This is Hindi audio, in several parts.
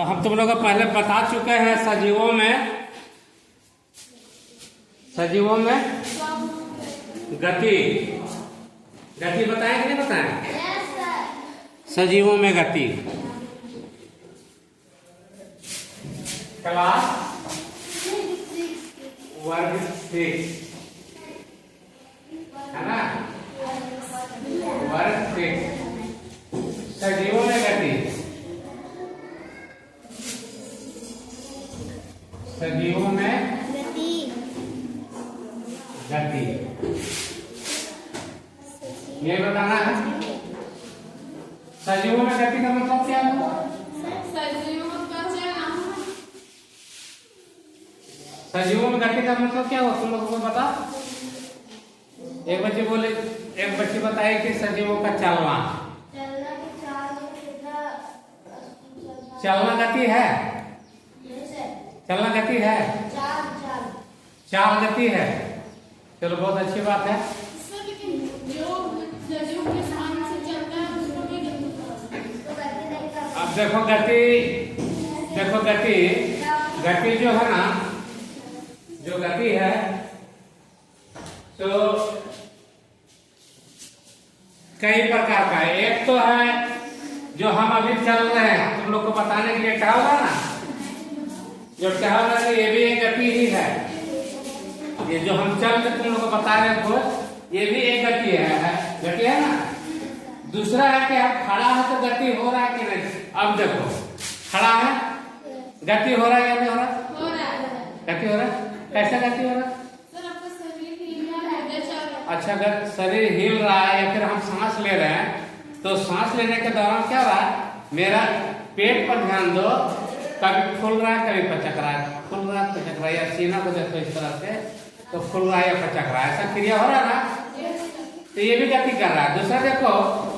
तो हम तुम लोग को पहले बता चुके हैं सजीवों में गति बताएं कि नहीं बताएं? सजीवों में गति क्लास वर्ग 6 है ना, वर्ग 6 सजीवों में गति, सजीवों में गति ये बताना है। सजीवों में गति का मतलब क्या है? सजीवों में गति का मतलब क्या हो, तुम लोगों को बता। एक बच्ची बताए कि सजीवों का चलना गति है, चलना गति है, चाल गति है। चलो बहुत अच्छी बात है। अब देखो गति जो है ना, जो गति है तो कई प्रकार का है। एक तो है जो हम अभी चल रहे हैं, तुम लोग को बताने के लिए क्या होगा ना, जो क्या होगा ये भी एक गति ही है। ये जो हम चल के तुम लोग को बता रहे हो ये भी एक गति है ना। दूसरा है कि अब खड़ा है तो गति हो रहा है कि नहीं। अब देखो खड़ा है, गति हो रहा है या नहीं हो रहा? गति हो रहा है। कैसा गति हो रहा है? अच्छा, अगर शरीर हिल रहा है या फिर हम सांस ले रहे हैं तो सांस लेने के दौरान क्या रहा है, मेरा पेट पर ध्यान दो, कभी खुल रहा है कभी पचक रहा है, खुल रहा है पचक रहा है, या सीना को देखो इस तरह से तो खुल रहा है या पचक रहा है, ऐसा क्रिया हो रहा है ना, तो ये भी गति कर रहा है। दूसरा देखो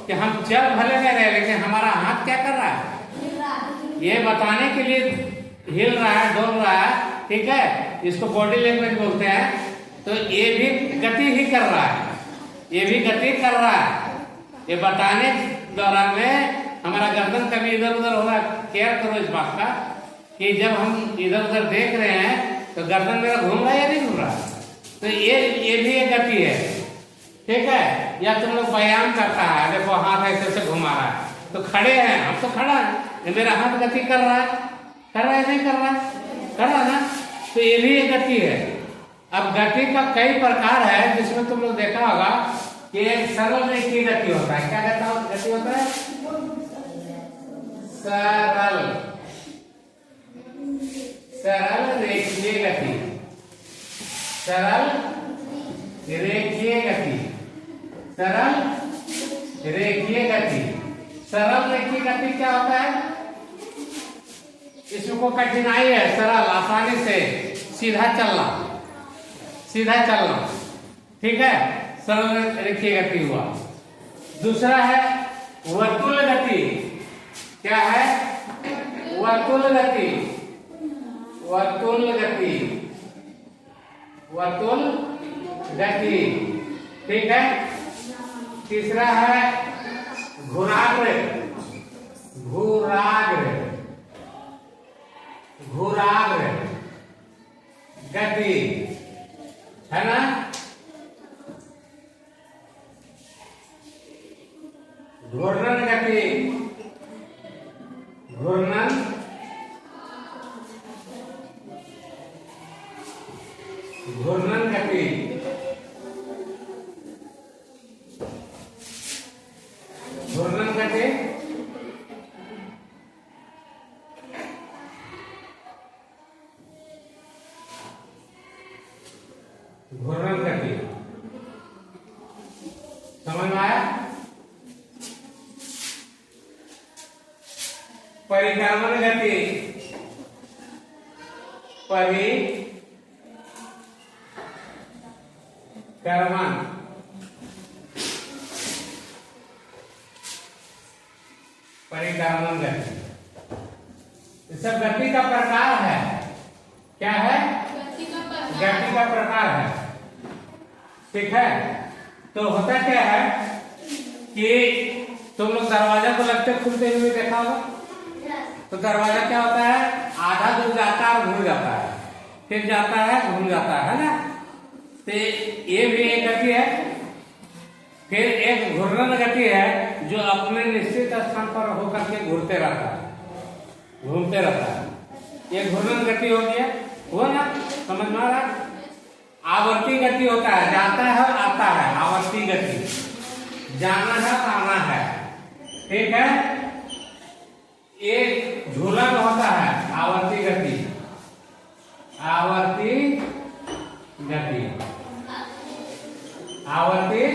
कि हम चल भले नहीं रहे लेकिन हमारा हाथ क्या कर रहा है, ये बताने के लिए हिल रहा है, डोल रहा है, ठीक है, इसको बॉडी लैंग्वेज बोलते हैं। तो ये भी गति ही कर रहा है, ये भी गति कर रहा है। ये बताने दौरान में हमारा गर्दन कभी इधर उधर हो रहा है, केयर करो इस बात का कि जब हम इधर उधर देख रहे हैं तो गर्दन मेरा घूम रहा है या नहीं घूम रहा, तो ये भी एक गति है, ठीक है। या तुम लोग व्यायाम करता है, देखो हाथ ऐसे से घुमा रहा है, तो खड़े हैं, हम तो खड़ा है, मेरा हाथ गति कर रहा है नहीं कर रहा है, कर रहा है ना, तो ये भी एक गति है। अब गति का कई प्रकार है जिसमें तुम लोग देखा होगा कि एक सरल रेखीय गति होता है। क्या गति होता है? सरल रेखीय गति, सरल रेखीय गति, सरल रेखीय गति। सरल रेखीय गति क्या होता है? इसमें कोई कठिनाई है, सरल आसानी से सीधा चलना, ठीक है, सरल रेखीय गति हुआ। दूसरा है वर्तुल गति। क्या है? वर्तुल गति, ठीक है। तीसरा है घुराग्र गति, है ना। घूर्णन गति, घूर्णन गति, घूर्णन गति। समझ में आया? परिक्रमण गति, परिक्रमण गति, ये सब गति का प्रकार है। क्या है? गति का प्रकार है, ठीक है। तो होता क्या है कि तुम लोग दरवाजा को लगते खुलते हुए देखा होगा, तो दरवाजा क्या होता है, आधा दूर जाता है और घूम जाता है, फिर जाता है घूम जाता है ना। तो ये भी एक गति है। फिर एक घूर्णन गति है जो अपने निश्चित स्थान पर होकर के घूमते रहता है, घूमते रहता है। ये घूर्णन गति हो गया, हुआ ना, समझ में आ रहा। आवर्ती गति होता है, जाता है और आता है, आवर्ती गति, जाना है और आना है, ठीक है। एक झूलन होता है, आवर्ती गति, आवर्ती गति, आवर्ती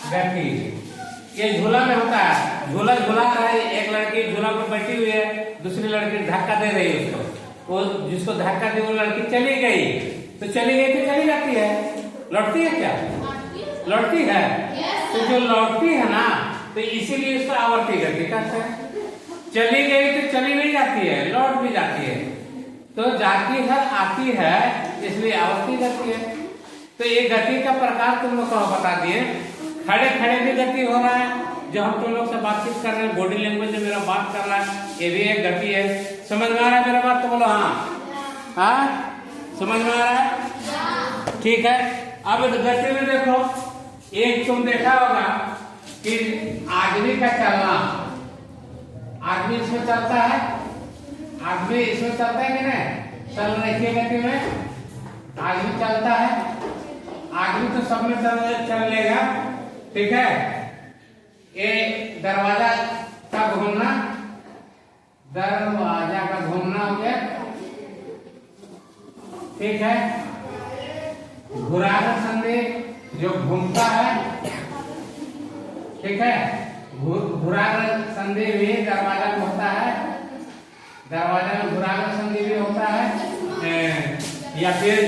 गति, ये झूला में होता है। झूला झूला रहा है, एक लड़की झूला पर बैठी हुई है, दूसरी लड़की धक्का दे रही है उसको, वो जिसको धक्का दी वो लड़की चली गई, तो चली गई तो चली जाती है, लौटती है क्या, लौटती है। तो जो लौटती है ना, तो इसीलिए इसको आवर्ती गति कहते हैं। चली गई तो चली नहीं जाती है, लौट भी जाती है, तो जाती है आती है, इसलिए आवर्ती गति है। तो ये गति का प्रकार तुम लोग को बता दिए। खड़े खड़े भी गति हो रहा है, जो हम तुम लोग से बातचीत कर रहे हैं, बॉडी लैंग्वेज में मेरा बात कर रहा है, ये भी एक गति है। समझ में आ रहा है मेरा बात, तो बोलो हाँ, हाँ समझ में आ रहा है, ठीक है। अब गति में देखो, एक तुम देखा होगा कि आदमी का चलना, आदमी इसमें चलता है, आदमी इसमें चलता है कि नहीं, चल रही गति में आदमी चलता है, आदमी तो सब में चल लेगा, ठीक है। ये दरवाजा का घूमना, दरवाजा का घूमना हो गया, ठीक है। घुरागर संधि जो घूमता है, ठीक है, घुरागर संधि भी दरवाजा में होता है, दरवाजा में घुरागर संधि भी होता है। या फिर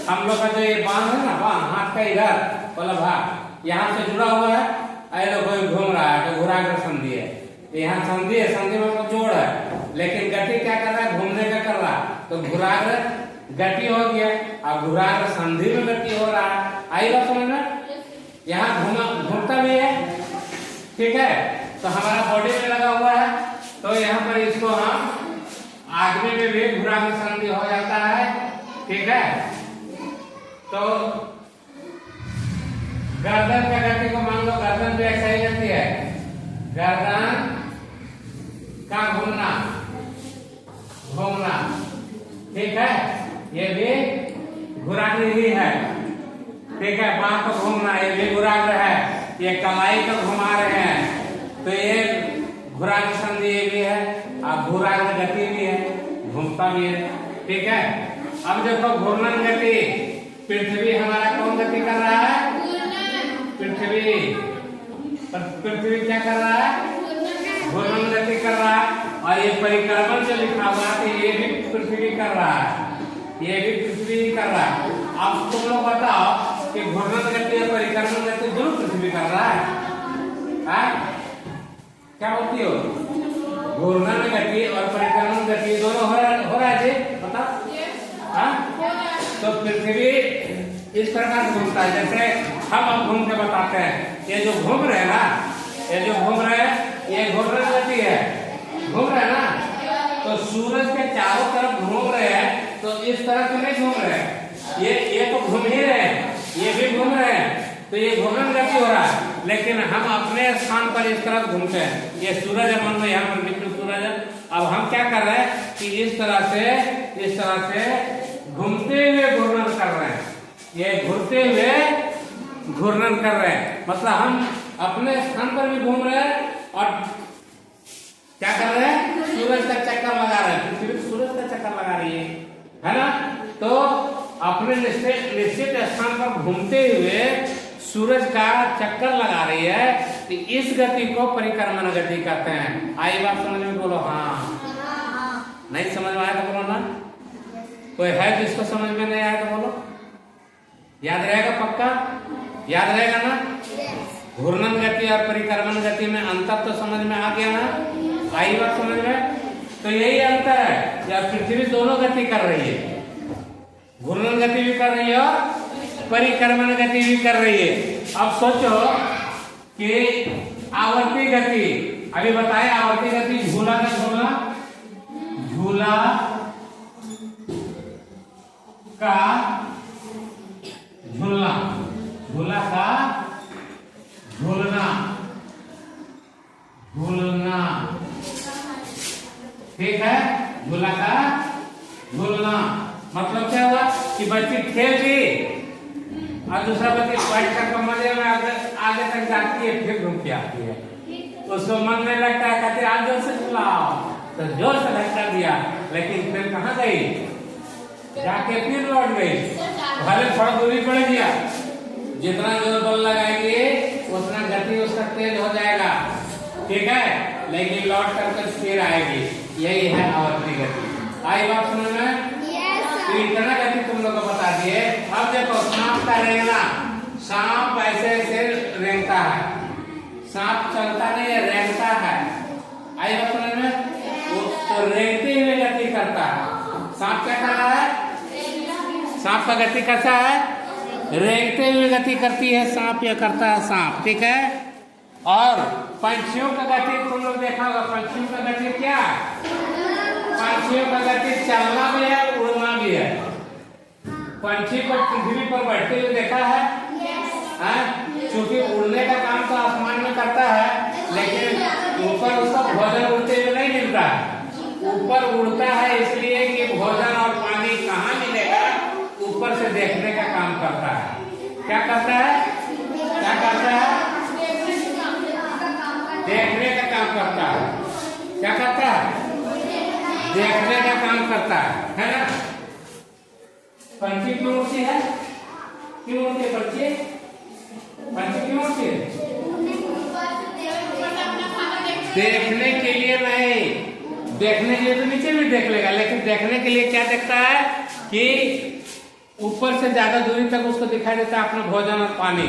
हम लोग का जो ये बांध है ना, बांध हाथ का इधर वाला भाग यहाँ से जुड़ा हुआ है, ऐसा कोई घूम रहा है तो घुरागर संधि है, यहाँ संधि है, संधि में मतलब जोड़ है, लेकिन गति क्या कर रहा है, घूमने का कर रहा है, तो घुरागर गति हो गया। अब घुरागर संधि में गति हो रहा है, आई बात समझ में। यहाँ घूमता भी है, ठीक है, तो हमारा बॉडी में लगा हुआ है, तो यहाँ पर इसको हम आदमी में भी घुरागर संधि हो जाता है, ठीक है। तो गर्दन का गति को मान लो, गर्दन भी ऐसा ही गति है, गर्दन का घूमना, घूमना, ठीक है, ये भी घुरागर ही है, ठीक है। बांह को घूमना, ये भी घुरागर है, ये कलाई को घुमा रहे हैं, तो ये घुरागर संधि ये भी है, अब घुरागर गति भी है, घूमता भी है, ठीक है। अब देखो घूर्णन गति, पृथ्वी हमारा कौन गति कर रहा है, पृथ्वी, पृथ्वी क्या कर रहा है, घूर्णन गति कर रहा है। और ये परिक्रमण जो लिखा हुआ है, ये भी पृथ्वी कर रहा है, ये भी पृथ्वी कर रहा है। अब तुम लोग बताओ कि घूर्णन गति और परिक्रमण गति दोनों पृथ्वी कर रहा है, क्या बोलती हो, घूर्णन गति और परिक्रमण गति दोनों हो रहा है जी, बताओ। तो पृथ्वी इस प्रकार घूमता है, जैसे हम अब घूम के बताते हैं, ये जो घूम रहे हैं ना, ये जो घूम रहे हैं, ये घूर्णन गति है, घूम रहे हैं ना, तो सूरज के चारों तरफ घूम रहे हैं, तो इस तरह से नहीं घूम रहे हैं, ये तो घूम ही रहे हैं, ये भी घूम रहे हैं, तो ये घूर्णन गति हो रहा है। लेकिन हम अपने स्थान पर इस तरह घूमते हैं, ये सूरज है, मान लो यहाँ पर बिल्कुल सूरज है, अब हम क्या कर रहे हैं कि इस तरह से घूमते हुए घूर्णन कर रहे हैं, ये घूमते हुए घूर्णन कर रहे हैं, मतलब हम अपने स्थान पर भी घूम रहे हैं और क्या कर रहे हैं, सूरज का चक्कर लगा रहे हैं, पृथ्वी सूरज का चक्कर लगा रही है ना। तो अपने निश्चित स्थान पर घूमते हुए सूरज का चक्कर लगा रही है, तो इस गति को परिक्रमण गति कहते हैं। आई बात समझ में, बोलो हाँ, नहीं समझ में आया तो बोलो ना, कोई है जिसको समझ में नहीं आया तो बोलो, याद रहेगा, पक्का याद रहेगा ना। घूर्णन गति और परिक्रमण गति में अंतर तो समझ में आ गया ना, आई बात समझ में। तो यही अंतर है, या पृथ्वी दोनों गति कर रही है, घूर्णन गति भी कर रही है और परिक्रमण गति भी कर रही है। अब सोचो कि आवर्ती गति, अभी बताए आवर्ती गति, झूला का झूलना, झूला का झूलना, झूला का झूलना, झूलना, ठीक है। झूला का झूलना मतलब क्या हुआ कि बच्ची खेल दी और दूसरा बच्ची बैठ कर मजे में आगे तक जाती है, फिर घूम के आती है, उसको मन में लगता है कहते आज जोर से झुलाओ, तो जोर से धक्का दिया, लेकिन फिर कहाँ गई, जाके फिर लौट गई, भले थोड़ा दूरी पड़ गया, जितना जोर बल लगाएंगे उतना गति उसका तेज हो जाएगा, ठीक है, लेकिन लौट कर फिर आएगी, यही है आवर्ती गति। आई बात समझ में? तो इतना गति तुम लोग को बता दिए। अब देखो सांप का रेंगना, सांप ऐसे ऐसे रेंगता है, सांप चलता नहीं है, रेंगता है। आई बात समझ में? वो तो रेंगते हुए गति करता है। सांप क्या कर रहा है? सांप का गति कैसा है? रेंगते हुए गति करती है सांप, या करता है सांप, ठीक है। और पंछियों का गति तुम लोग देखा होगा, पंछियों का गति क्या? पंछियों का गति चलना भी है, उड़ना भी है। पंछी को पृथ्वी पर बैठते हुए देखा है? क्योंकि उड़ने का काम तो आसमान में करता है, लेकिन ऊपर उसका भोजन उड़ते हुए नहीं मिलता है। ऊपर उड़ता है इसलिए कि भोजन और पानी कहाँ मिलेगा, ऊपर से देखने का काम करता है। क्या करता है? क्या करता है? देखने का काम करता है। क्या करता है? देखने का काम करता है ना। पंछी क्यों उड़ती है? क्यों उड़ती है पंछी? पंछी क्यों उड़ती है? देखने के लिए नहीं, देखने के लिए तो नीचे भी देख लेगा, लेकिन देखने के लिए क्या देखता है कि ऊपर से ज्यादा दूरी तक उसको दिखाई देता है अपना भोजन और पानी,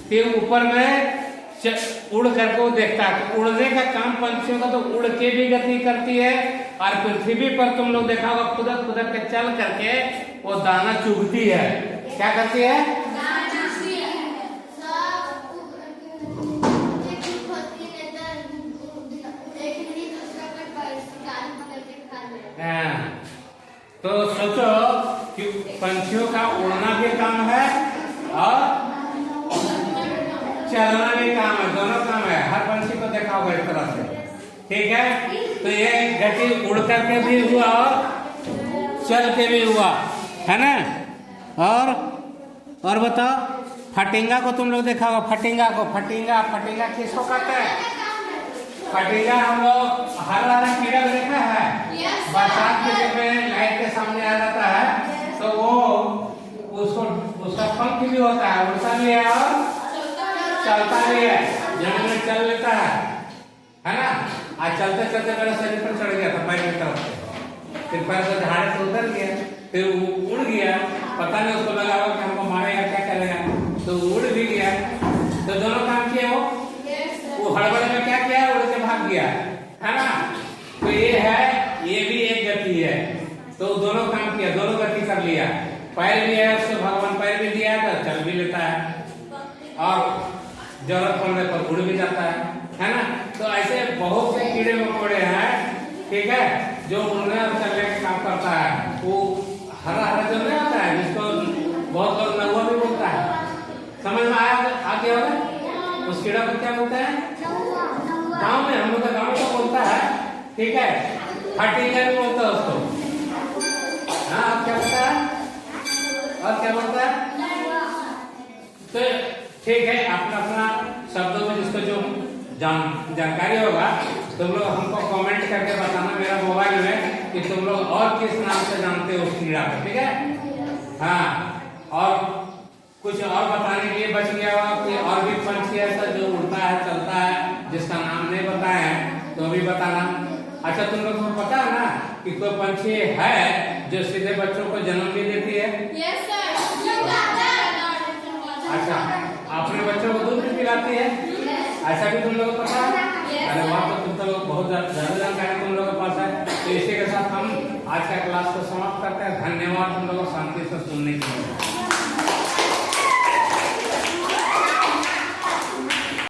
फिर ऊपर में उड़ करके वो देखता है। तो उड़ने का काम पंछियों का तो उड़ के भी गति करती है, और पृथ्वी पर तुम लोग देखा होगा खुदक खुदक के चल करके वो दाना चुगती है। क्या करती है? तो सोचो कि पंछियों का उड़ना भी काम है और चलना भी काम है, दोनों काम है। हर पंछी को देखा होगा इस तरह से, ठीक है। तो ये गति उड़ करके भी हुआ और चल के भी हुआ, है ना। और बताओ, फटिंगा को तुम लोग देखा होगा, फटिंगा को, फटिंगा फटिंगा किसको कहते हैं? फटिंगा हम लोग हरा कीड़ा देखा है, बरसात के दिन में लाइट के सामने आ जाता है, तो वो उसका पंख भी होता है, उड़ता भी है और चलता भी है, जमीन में चल लेता है ना। आज चलते चलते मेरा शरीर पर चढ़ गया था पैर की तरफ से, फिर पैर से झाड़ से उतर गया, फिर वो उड़ गया, पता नहीं उसको लगा कि हमको मारेगा क्या करेगा, तो उड़ भी गया। तो दोनों काम किया वो हड़बड़ में क्या किया, उड़ के भाग गया, है ना। तो ये है, ये भी एक गति है। तो दोनों काम किया, दोनों गति कर लिया, पैर भी है उसको भगवान पैर भी दिया तो चल भी लेता है, और जरूरत पड़ने पर उड़ भी जाता है ना। तो ऐसे बहुत से कीड़े मकोड़े हैं, ठीक है, जो उड़ने और चलने का काम करता है। वो हरा हरा जो नहीं होता है, जिसको बहुत लोग नौवा भी बोलता है, समझ में आ गया होगा? उस कीड़ा को क्या बोलते हैं? गाँव में, हम लोग का गाँव में तो बोलता है, ठीक है। फटिंगा भी बोलता है उसको। हाँ, अब क्या बोलता है? और क्या बोलता है? तो ठीक है, अपना अपना शब्दों में जिसको जो जानकारी होगा तुम लोग हमको कमेंट करके बताना मेरा मोबाइल में कि तुम लोग और किस नाम से जानते हो उस कीड़ा को, ठीक है। हाँ, और कुछ और बताने के लिए बच गया हो कि और भी पंछी ऐसा जो उड़ता है चलता है जिसका नाम नहीं बताया है तो अभी बताना। अच्छा, तुम लोग को पता है ना कि कोई पंछी है जो सीधे बच्चों को जन्म भी देती है? Yes sir. अच्छा, अपने बच्चों को दूध भी पिलाती है, ऐसा भी तुम लोगों को पता है? अरे वाह, तो तुम लोग बहुत ज्यादा जानकारी तुम लोगों के पास है। तो इसी के साथ हम आज का क्लास को समाप्त करते हैं। धन्यवाद तुम लोगों को शांति से सुनने के लिए।